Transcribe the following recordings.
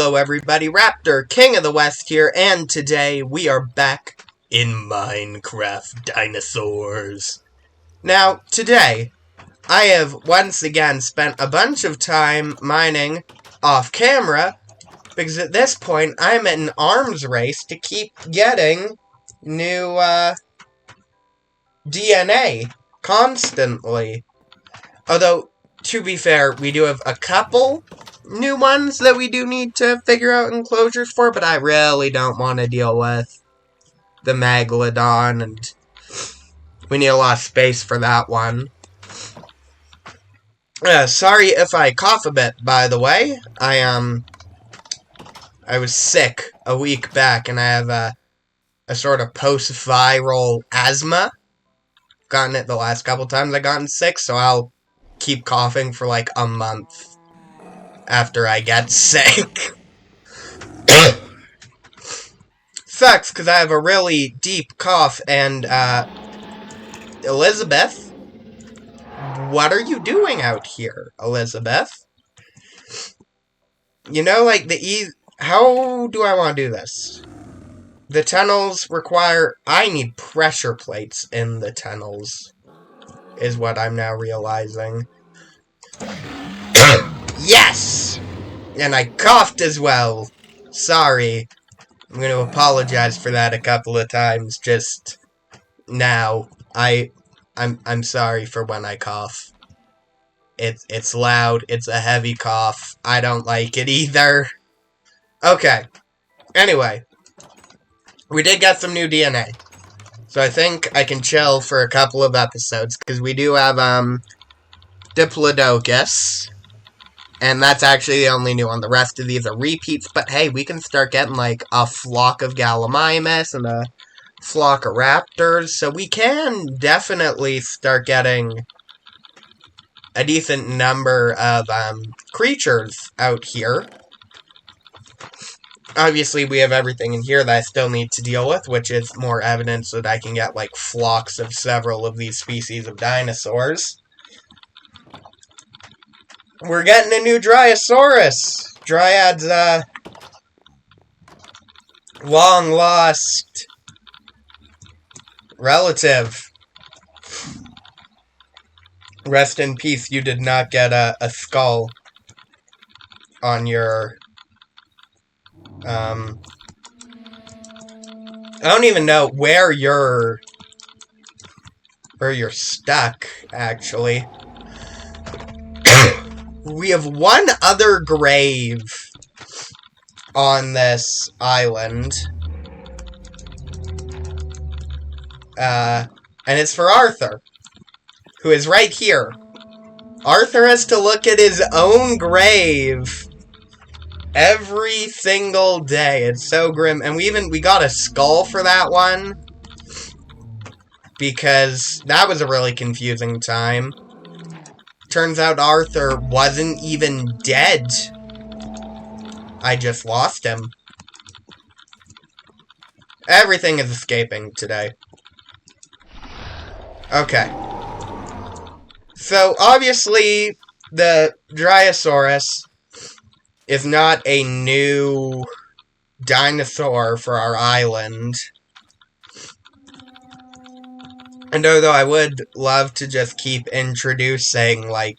Hello everybody, Raptor, King of the West here, and today we are back in Minecraft Dinosaurs. Now, today, I have once again spent a bunch of time mining off camera, because at this point, I'm in an arms race to keep getting new, DNA constantly. Although, to be fair, we do have a couple new ones that we do need to figure out enclosures for, but I really don't want to deal with the Megalodon, and we need a lot of space for that one. Sorry if I cough a bit, by the way. I was sick a week back, and I have a sort of post-viral asthma. Gotten it the last couple times I've gotten sick, so I'll keep coughing for like a month after I get sick. Sucks, because I have a really deep cough, and, Elizabeth? What are you doing out here, Elizabeth? You know, like, how do I want to do this? The tunnels require... I need pressure plates in the tunnels, is what I'm now realizing. Yes! And I coughed as well. Sorry. I'm going to apologize for that a couple of times just now. I'm sorry for when I cough. It's loud. It's a heavy cough. I don't like it either. Okay. Anyway. We did get some new DNA. So I think I can chill for a couple of episodes, because we do have, Diplodocus. And that's actually the only new one. The rest of these are repeats, but hey, we can start getting, like, a flock of Gallimimus and a flock of raptors, so we can definitely start getting a decent number of, creatures out here. Obviously, we have everything in here that I still need to deal with, which is more evidence that I can get, like, flocks of several of these species of dinosaurs. We're getting a new Dryosaurus. Dryad's, long-lost relative. Rest in peace, you did not get a skull on your... I don't even know where you're stuck, actually. We have one other grave on this island. And it's for Arthur, who is right here. Arthur has to look at his own grave every single day. It's so grim. And we got a skull for that one, because that was a really confusing time. Turns out Arthur wasn't even dead. I just lost him. Everything is escaping today. Okay. So, obviously, the Dryosaurus is not a new dinosaur for our island. And although I would love to just keep introducing, like,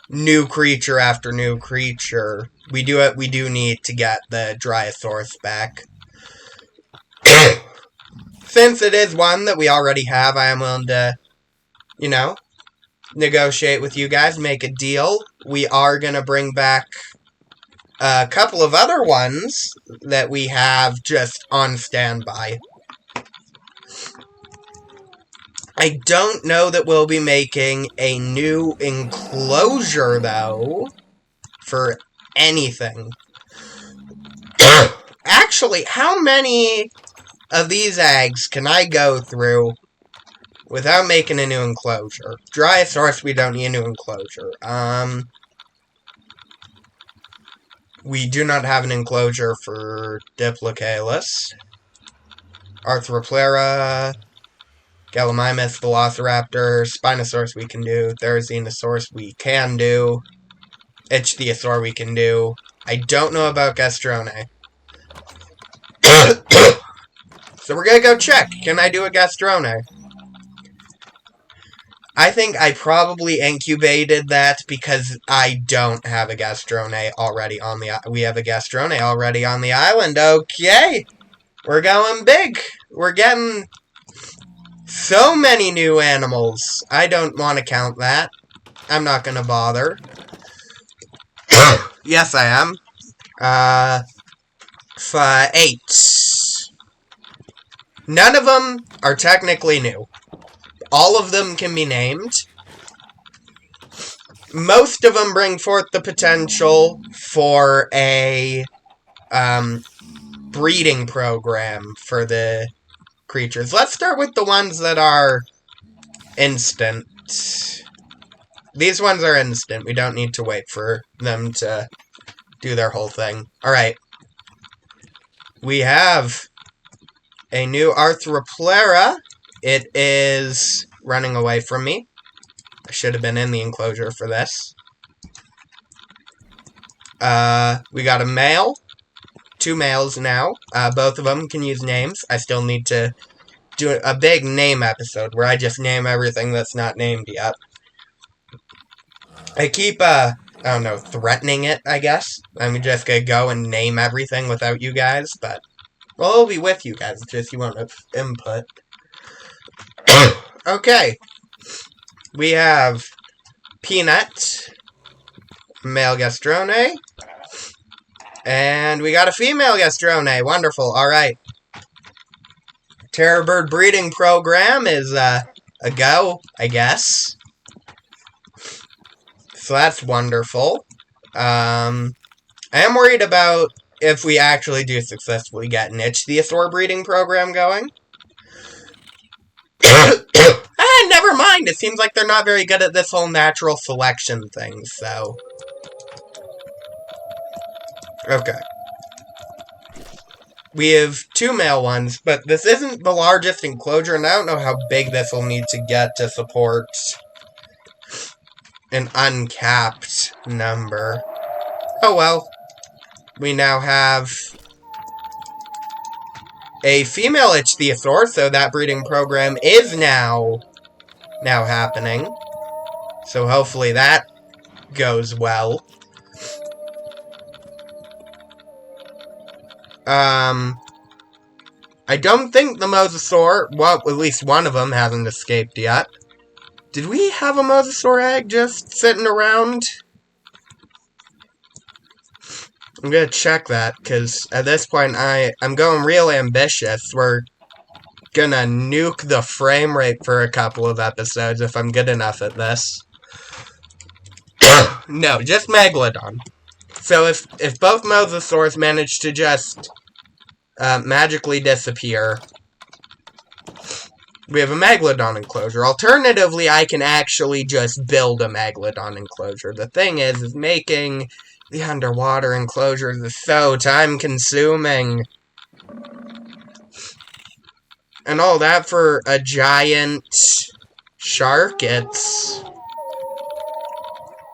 new creature after new creature, we do need to get the Dryosaurus back. Since it is one that we already have, I am willing to, you know, negotiate with you guys, make a deal. We are going to bring back a couple of other ones that we have just on standby. I don't know that we'll be making a new enclosure, though, for anything. Actually, how many of these eggs can I go through without making a new enclosure? Dryosaurus, we don't need a new enclosure. We do not have an enclosure for Diplodocus. Arthroplera, Gallimimus, Velociraptor, Spinosaurus we can do, Therizinosaurus we can do, Ichthyosaur we can do. I don't know about Gastrone. So we're gonna go check. Can I do a Gastrone? I think I probably incubated that because I don't have a Gastrone already on the... We have a Gastrone already on the island. Okay. We're going big. We're getting so many new animals. I don't want to count that. I'm not gonna bother. Yes, I am. 8. None of them are technically new. All of them can be named. Most of them bring forth the potential for a breeding program for the creatures. Let's start with the ones that are instant. These ones are instant. We don't need to wait for them to do their whole thing. Alright. We have a new Arthroplera. It is running away from me. I should have been in the enclosure for this. We got a male. 2 males now. Both of them can use names. I still need to do a big name episode where I just name everything that's not named yet. I keep, I don't know, threatening it, I guess. I'm just gonna go and name everything without you guys, but... Well, it'll be with you guys, it's just you won't have input. Okay. We have Peanut, male Gastrone, and we got a female Gastrone. Wonderful. Alright. Terror Bird breeding program is a go, I guess. So that's wonderful. I am worried about if we actually do successfully get an Ichthyosaur breeding program going. Never mind. It seems like they're not very good at this whole natural selection thing, so... Okay. We have 2 male ones, but this isn't the largest enclosure, and I don't know how big this will need to get to support an uncapped number. Oh well. We now have a female Ichthyosaur, so that breeding program is now happening. So hopefully that goes well. I don't think the Mosasaur, well, at least one of them hasn't escaped yet. Did we have a Mosasaur egg just sitting around? I'm gonna check that, because at this point I'm going real ambitious. We're gonna nuke the frame rate for a couple of episodes if I'm good enough at this. No, just Megalodon. So if both Mosasaurs manage to just magically disappear, we have a Megalodon enclosure. Alternatively, I can actually just build a Megalodon enclosure. The thing is making the underwater enclosures is so time-consuming. And all that for a giant shark, it's...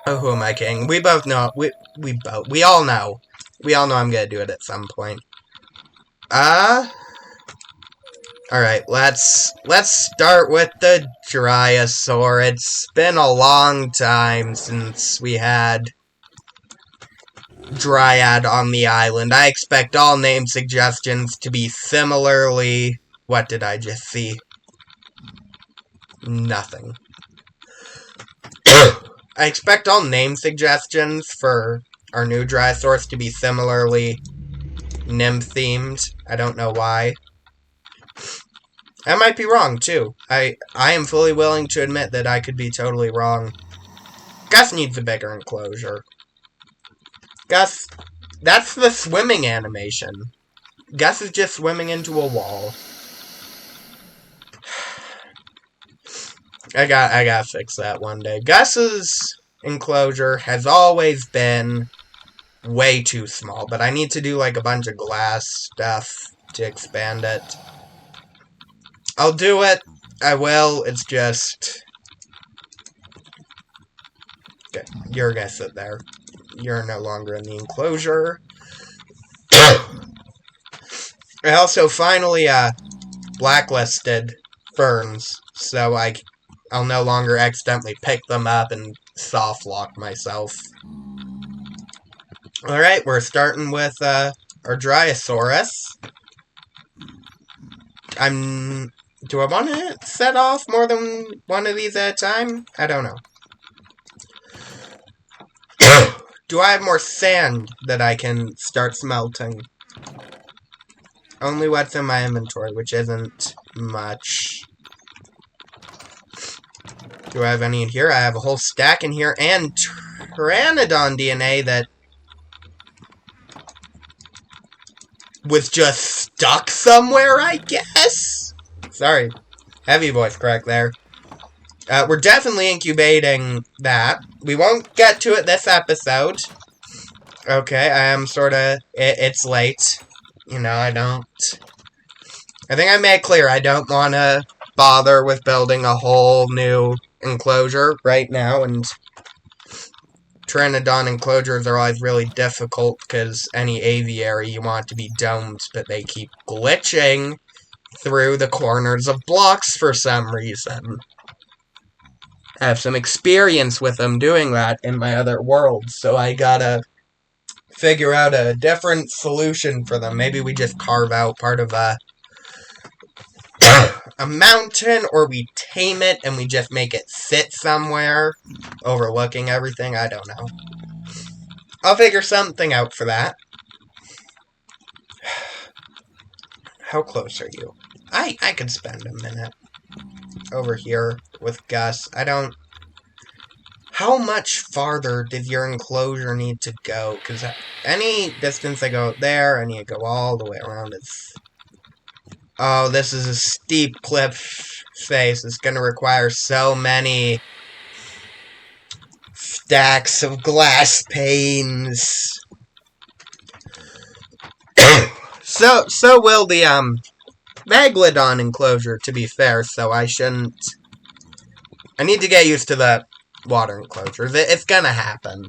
Oh, who am I kidding? We both know, we all know. We all know I'm gonna do it at some point. Alright, let's start with the Dinosaur. It's been a long time since we had Dryad on the island. I expect all name suggestions to be similarly... What did I just see? Nothing. I expect all name suggestions for our new Dinosaurs to be similarly nymph-themed. I don't know why. I might be wrong, too. I am fully willing to admit that I could be totally wrong. Gus needs a bigger enclosure. Gus, that's the swimming animation. Gus is just swimming into a wall. I gotta fix that one day. Gus's enclosure has always been way too small, but I need to do like a bunch of glass stuff to expand it. I'll do it. I will. It's just... Okay, you're gonna sit there. you're no longer in the enclosure. I also finally, blacklisted ferns, so I'll no longer accidentally pick them up and soft lock myself. Alright, we're starting with, our Dinosaurus. Do I want to set off more than one of these at a time? I don't know. Do I have more sand that I can start smelting? Only what's in my inventory, which isn't much. Do I have any in here? I have a whole stack in here, and Pteranodon DNA that was just stuck somewhere, I guess? Sorry. Heavy voice crack there. We're definitely incubating that. We won't get to it this episode. Okay, I am sorta... It's late. You know, I think I made clear I don't want to bother with building a whole new enclosure right now, and Pteranodon enclosures are always really difficult because any aviary you want to be domed, but they keep glitching through the corners of blocks for some reason. I have some experience with them doing that in my other worlds, so I gotta figure out a different solution for them. Maybe we just carve out part of a mountain, or we tame it and we just make it sit somewhere overlooking everything. I don't know. I'll figure something out for that. How close are you? I could spend a minute over here with Gus. How much farther does your enclosure need to go? Because any distance I go there, I need to go all the way around. Oh, this is a steep cliff face. It's going to require so many stacks of glass panes. So will the, Megalodon enclosure, to be fair, so I shouldn't... I need to get used to the water enclosures. It's gonna happen.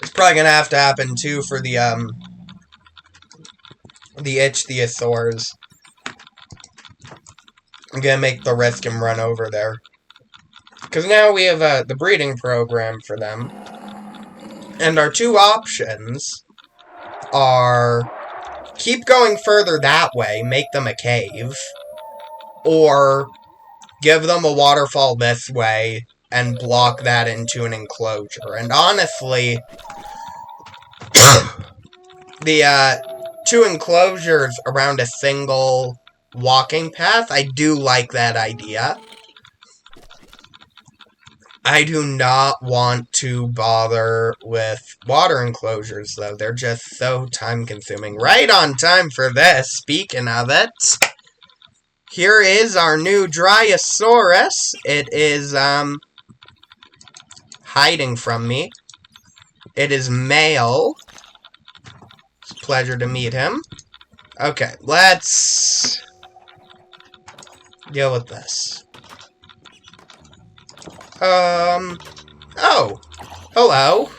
It's probably gonna have to happen, too, for the Dinosaurs. I'm gonna make the risk and run over there. Because now we have, the breeding program for them. And our two options are... keep going further that way, make them a cave, or give them a waterfall this way and block that into an enclosure. And honestly, the two enclosures around a single walking path, I do like that idea. I do not want to bother with water enclosures, though. They're just so time-consuming. Right on time for this, speaking of it. Here is our new Dinosaurus. It is, hiding from me. It is male. It's a pleasure to meet him. Okay, let's deal with this. Oh. Hello.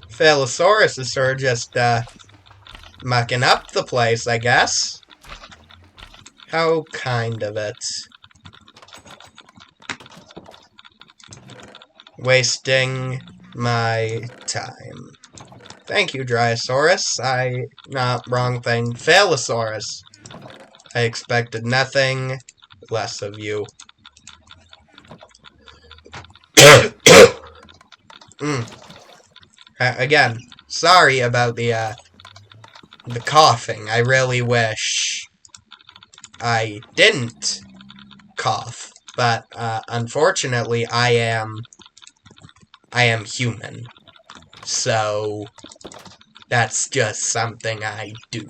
Phalosaurus is sort of just, mucking up the place, I guess. How kind of it. Wasting my time. Thank you, Dinosaurus. Wrong thing. Phalosaurus. I expected nothing less of you. Again, sorry about the coughing. I really wish I didn't cough, but unfortunately I am human. So that's just something I do.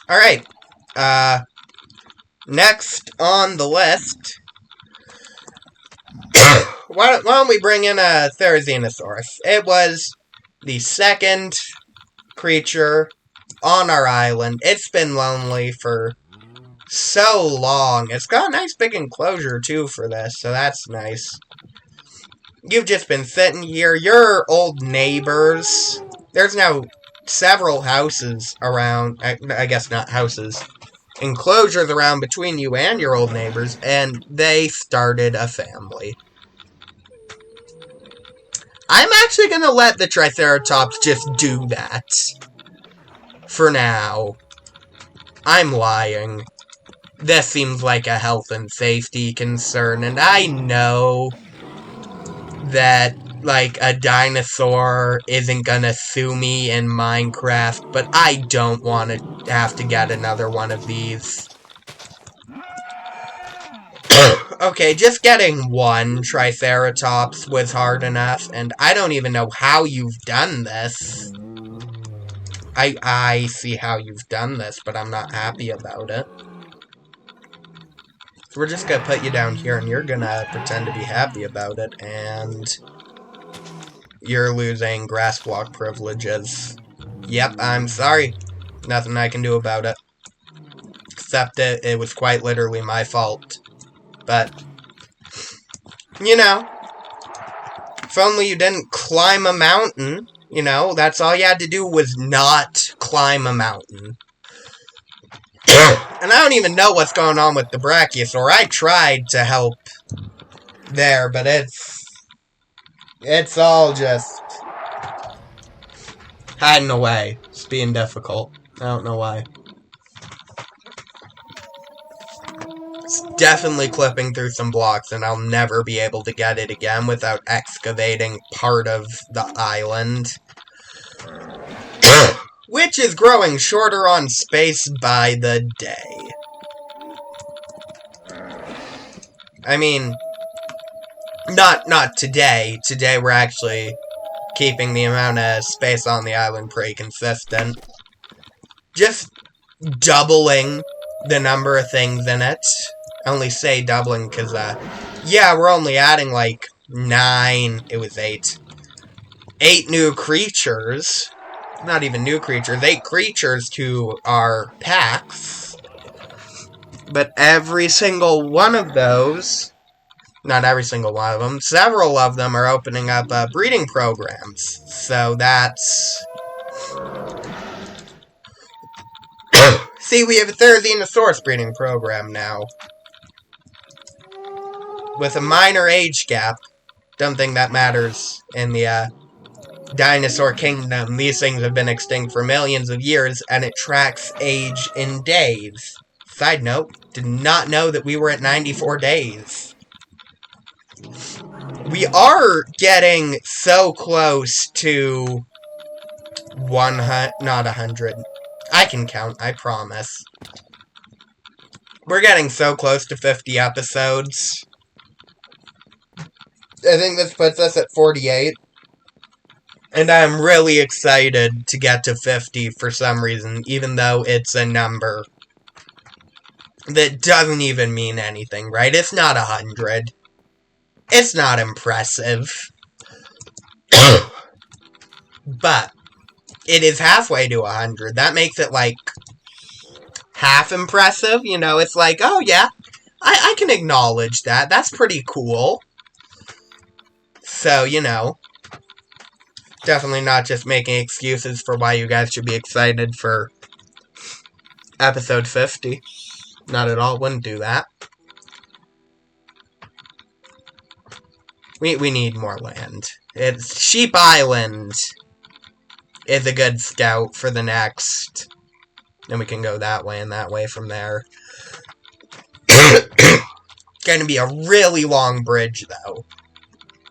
Alright, next on the list, why don't we bring in a Therizinosaurus? It was the second creature on our island. It's been lonely for so long. It's got a nice big enclosure, too, for this, so that's nice. You've just been sitting here. Your old neighbors. There's now several houses around. I guess not houses. Enclosures around between you and your old neighbors, and they started a family. I'm actually going to let the Triceratops just do that. For now. I'm lying. This seems like a health and safety concern, and I know that, like, a dinosaur isn't gonna sue me in Minecraft, but I don't want to have to get another one of these. Okay, just getting one Triceratops was hard enough, and I don't even know how you've done this. I see how you've done this, but I'm not happy about it. So we're just gonna put you down here, and you're gonna pretend to be happy about it, and you're losing grass block privileges. Yep, I'm sorry. Nothing I can do about it. Except it was quite literally my fault. But, you know, if only you didn't climb a mountain, you know, that's all you had to do was not climb a mountain. And I don't even know what's going on with the Brachiosaur. I tried to help there, but it's all just hiding away. It's being difficult. I don't know why. It's definitely clipping through some blocks, and I'll never be able to get it again without excavating part of the island. Which is growing shorter on space by the day. I mean, not today. Today we're actually keeping the amount of space on the island pretty consistent. Just doubling the number of things in it. I only say doubling because, yeah, we're only adding like 9, it was 8. 8 new creatures. Not even new creatures, 8 creatures to our packs. But every single one of those, not every single one of them, several of them are opening up breeding programs. So that's... See, we have a third Dinosaur breeding program now. With a minor age gap. Don't think that matters in the Dinosaur Kingdom. These things have been extinct for millions of years, and it tracks age in days. Side note, did not know that we were at 94 days. We are getting so close to 100, not 100. I can count, I promise. We're getting so close to 50 episodes. I think this puts us at 48. And I'm really excited to get to 50 for some reason, even though it's a number that doesn't even mean anything, right? It's not 100. It's not impressive. But it is halfway to 100. That makes it, like, half impressive. You know, it's like, oh, yeah, I can acknowledge that. That's pretty cool. So, you know, definitely not just making excuses for why you guys should be excited for episode 50. Not at all. Wouldn't do that. We need more land. It's Sheep Island is a good scout for the next. Then we can go that way and that way from there. Gonna be a really long bridge, though.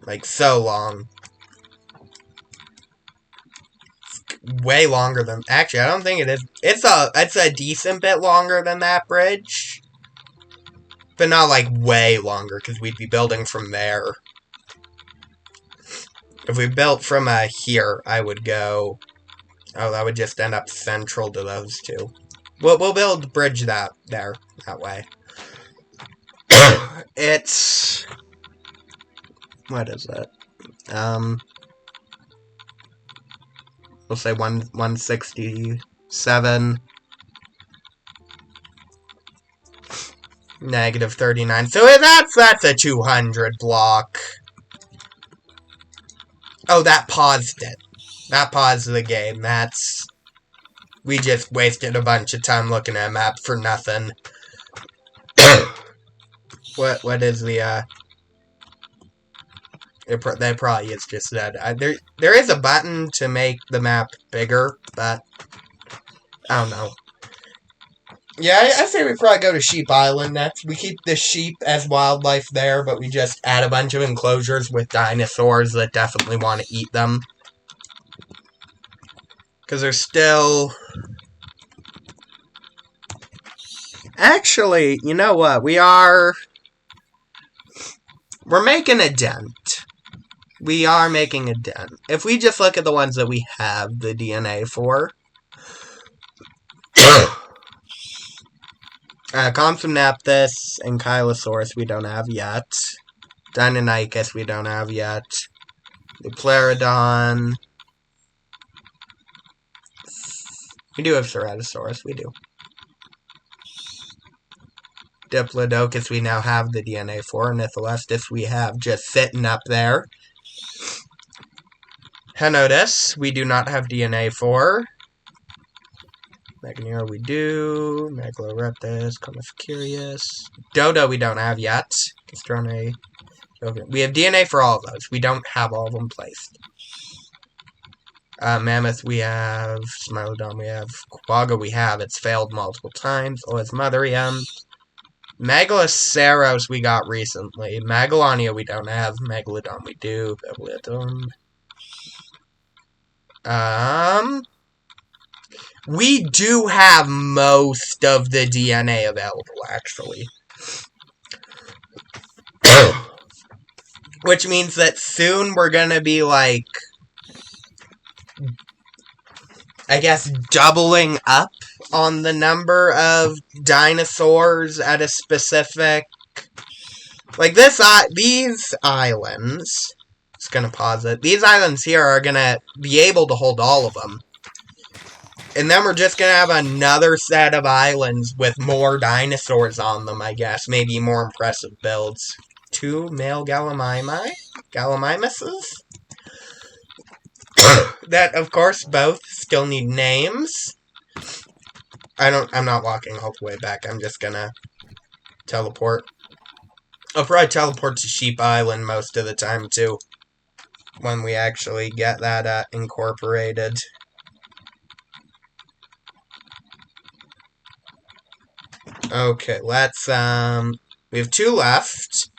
Like, so long. Way longer than... Actually, I don't think it is. It's a decent bit longer than that bridge. But not, like, way longer, because we'd be building from there. If we built from here, I would go... Oh, that would just end up central to those two. We'll build the bridge that way. It's... What is it? We'll say 166 7, negative 39. So that's a 200 block. Oh, that paused it. That paused the game. We just wasted a bunch of time looking at a map for nothing. What is the, that probably is just that. There is a button to make the map bigger, but I don't know. Yeah, I say we probably go to Sheep Island next. We keep the sheep as wildlife there, but we just add a bunch of enclosures with dinosaurs that definitely want to eat them. Because they're still... Actually, you know what? We're making a dent. We are making a dent. If we just look at the ones that we have the DNA for... Compsognathus and Kylosaurus we don't have yet. Deinonychus we don't have yet. The Pleurodon. We do have Ceratosaurus, we do. Diplodocus we now have the DNA for. Nitholestis we have just sitting up there. Henotus we do not have DNA for. Meganero we do. Megaloraptus, Comifacurious. Dodo we don't have yet. Castrone. Okay. We have DNA for all of those. We don't have all of them placed. Mammoth we have. Smilodon we have. Quagga we have. It's failed multiple times. Olismotherium. Megaloceros we got recently. Megalonia we don't have. Megalodon we do. Bibliodon. We do have most of the DNA available, actually. Which means that soon we're gonna be, like, I guess, doubling up on the number of dinosaurs at a specific... Like, these islands... Just gonna pause it. These islands here are gonna be able to hold all of them. And then we're just gonna have another set of islands with more dinosaurs on them, I guess. Maybe more impressive builds. 2 male Gallimimuses? That, of course, both still need names. I'm not walking all the way back. I'm just gonna teleport. I'll probably teleport to Sheep Island most of the time, too. When we actually get that incorporated. Okay, let's, we have 2 left.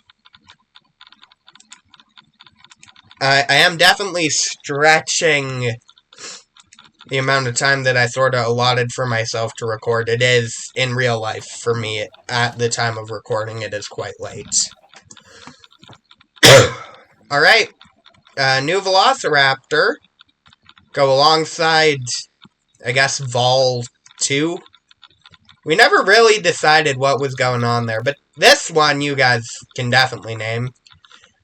I am definitely stretching the amount of time that I sort of allotted for myself to record. It is, in real life, for me, at the time of recording, it is quite late. Alright, new Velociraptor. Go alongside, I guess, Vol 2. We never really decided what was going on there, but this one you guys can definitely name.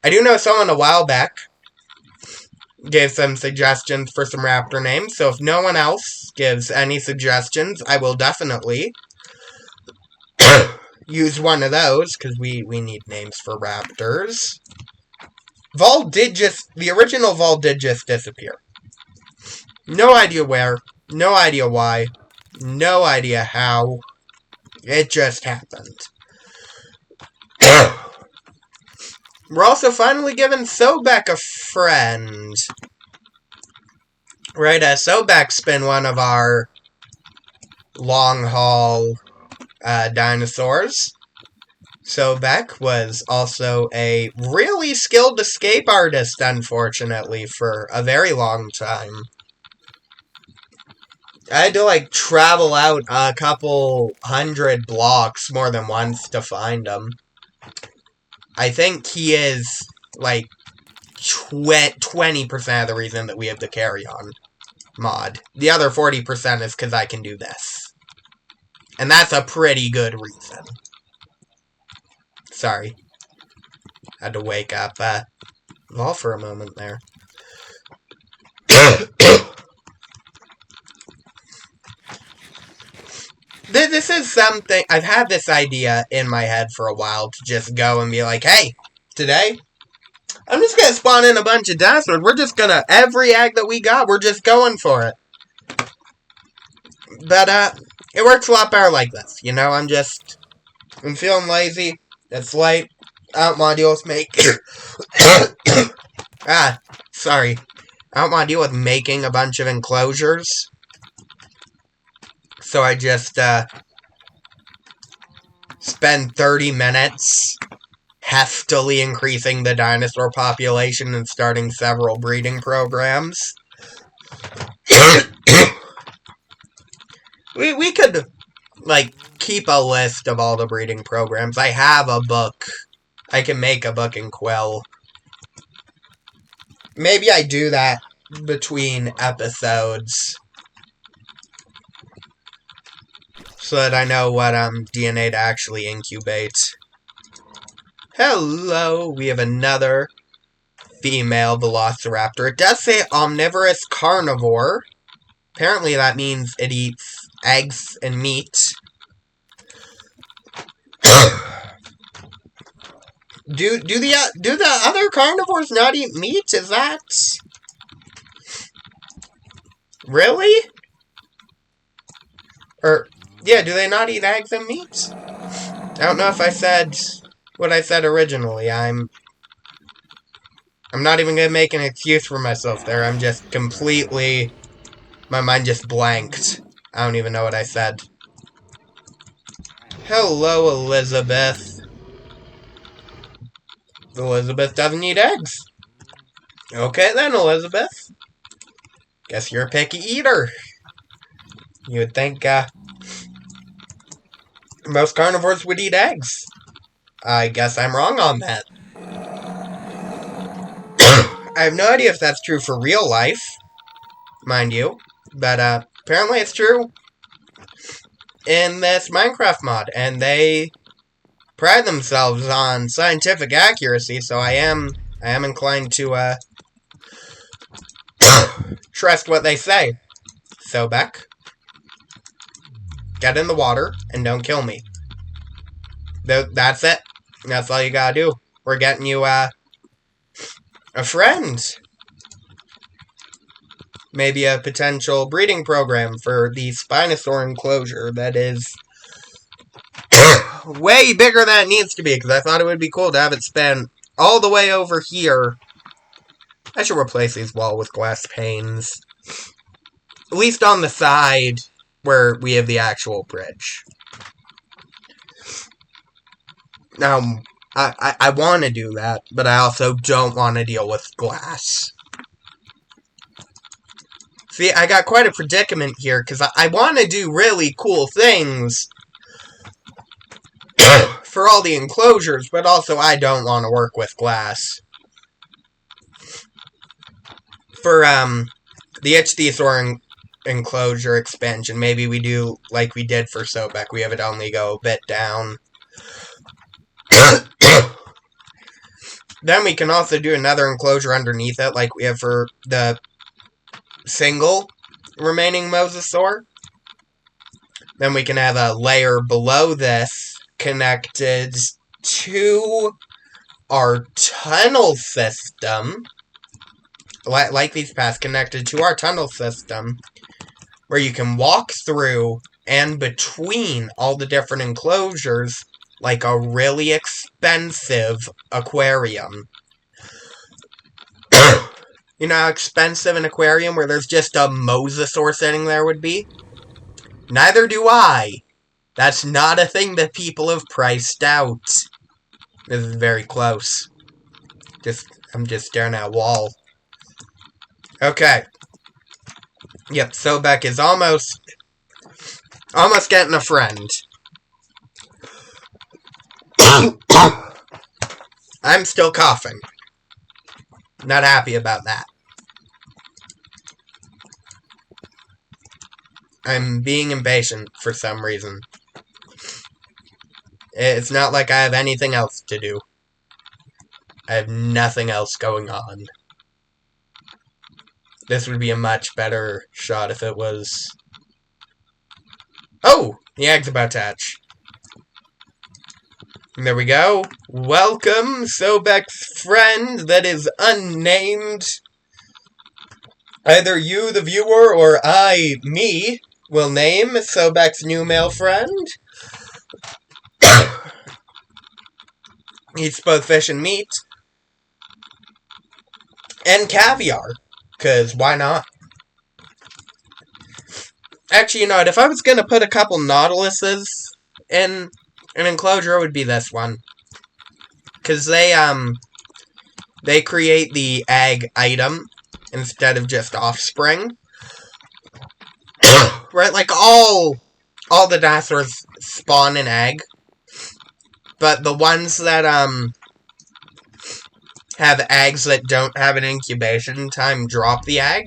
I do know someone a while back gave some suggestions for some raptor names, so if no one else gives any suggestions, I will definitely use one of those, because we need names for raptors. The original Vol did just disappear. No idea where, no idea why, no idea how. It just happened. We're also finally giving Sobek a friend. Right, Sobek's been one of our long-haul dinosaurs. Sobek was also a really skilled escape artist, unfortunately, for a very long time. I had to, like, travel out a couple hundred blocks more than once to find him. I think he is, like, 20% of the reason that we have the carry-on mod. The other 40% is because I can do this. And that's a pretty good reason. Sorry. Had to wake up Vol for a moment there. this is something... I've had this idea in my head for a while to just go and be like, hey, today, I'm just gonna spawn in a bunch of dinosaurs. We're just gonna... Every egg that we got, we're just going for it. But, it works a lot better like this. You know, I'm feeling lazy. It's late. I don't want to deal with sorry. I don't want to deal with making a bunch of enclosures. So I just, spend 30 minutes heftily increasing the dinosaur population and starting several breeding programs. We could, like, keep a list of all the breeding programs. I have a book. I can make a book in Quill. Maybe I do that between episodes. So that I know what DNA to actually incubate. Hello, we have another female velociraptor. It does say omnivorous carnivore. Apparently that means it eats eggs and meat. Do the other carnivores not eat meat? Is that... Really? Or, yeah, do they not eat eggs and meat? I don't know if I said what I said originally. I'm not even gonna make an excuse for myself there. I'm just completely... My mind just blanked. I don't even know what I said. Hello, Elizabeth. Elizabeth doesn't eat eggs. Okay then, Elizabeth. Guess you're a picky eater. You would think, most carnivores would eat eggs. I guess I'm wrong on that. I have no idea if that's true for real life, mind you. But, apparently it's true in this Minecraft mod. And they pride themselves on scientific accuracy, so I am inclined to, trust what they say. So, Beck, get in the water and don't kill me. That's it. That's all you gotta do. We're getting you, a friend. Maybe a potential breeding program for the Spinosaur enclosure that is way bigger than it needs to be, because I thought it would be cool to have it span all the way over here. I should replace these walls with glass panes. At least on the side where we have the actual bridge. Now, I want to do that, but I also don't want to deal with glass. See, I got quite a predicament here, because I want to do really cool things for all the enclosures, but also I don't want to work with glass. For, the Dinosaur enclosure expansion, maybe we do like we did for Sobek. We have it only go a bit down. Then we can also do another enclosure underneath it, like we have for the single remaining Mosasaur. Then we can have a layer below this connected to our tunnel system. Like these paths connected to our tunnel system, where you can walk through and between all the different enclosures like a really expensive aquarium. You know how expensive an aquarium where there's just a Mosasaur sitting there would be? Neither do I. That's not a thing that people have priced out. This is very close. I'm just staring at a wall. Okay. Yep, Sobek is almost getting a friend. I'm still coughing. Not happy about that. I'm being impatient for some reason. It's not like I have anything else to do. I have nothing else going on. This would be a much better shot if it was... Oh! The egg's about to hatch. And there we go. Welcome, Sobek's friend that is unnamed. Either you, the viewer, or I, me, will name Sobek's new male friend. Eats both fish and meat. And caviar. Because why not? Actually, you know what? If I was going to put a couple Nautiluses in an enclosure, it would be this one. Because they create the egg item instead of just offspring. Right? Like, all the dinosaurs spawn an egg. But the ones that, have eggs that don't have an incubation time drop the egg.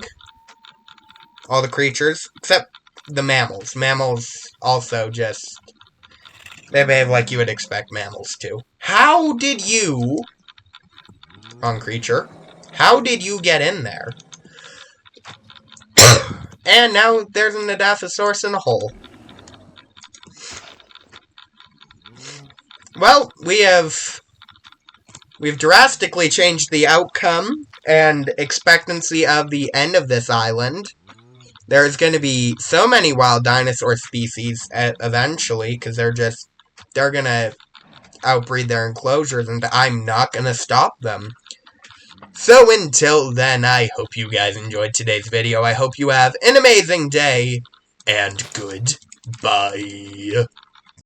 All the creatures. Except the mammals. Mammals also just... they behave like you would expect mammals to. How did you... wrong creature. How did you get in there? And now there's an Dinosaur in a hole. Well, we've drastically changed the outcome and expectancy of the end of this island. There's going to be so many wild dinosaur species eventually, because they're going to outbreed their enclosures, and I'm not going to stop them. So until then, I hope you guys enjoyed today's video. I hope you have an amazing day, and goodbye.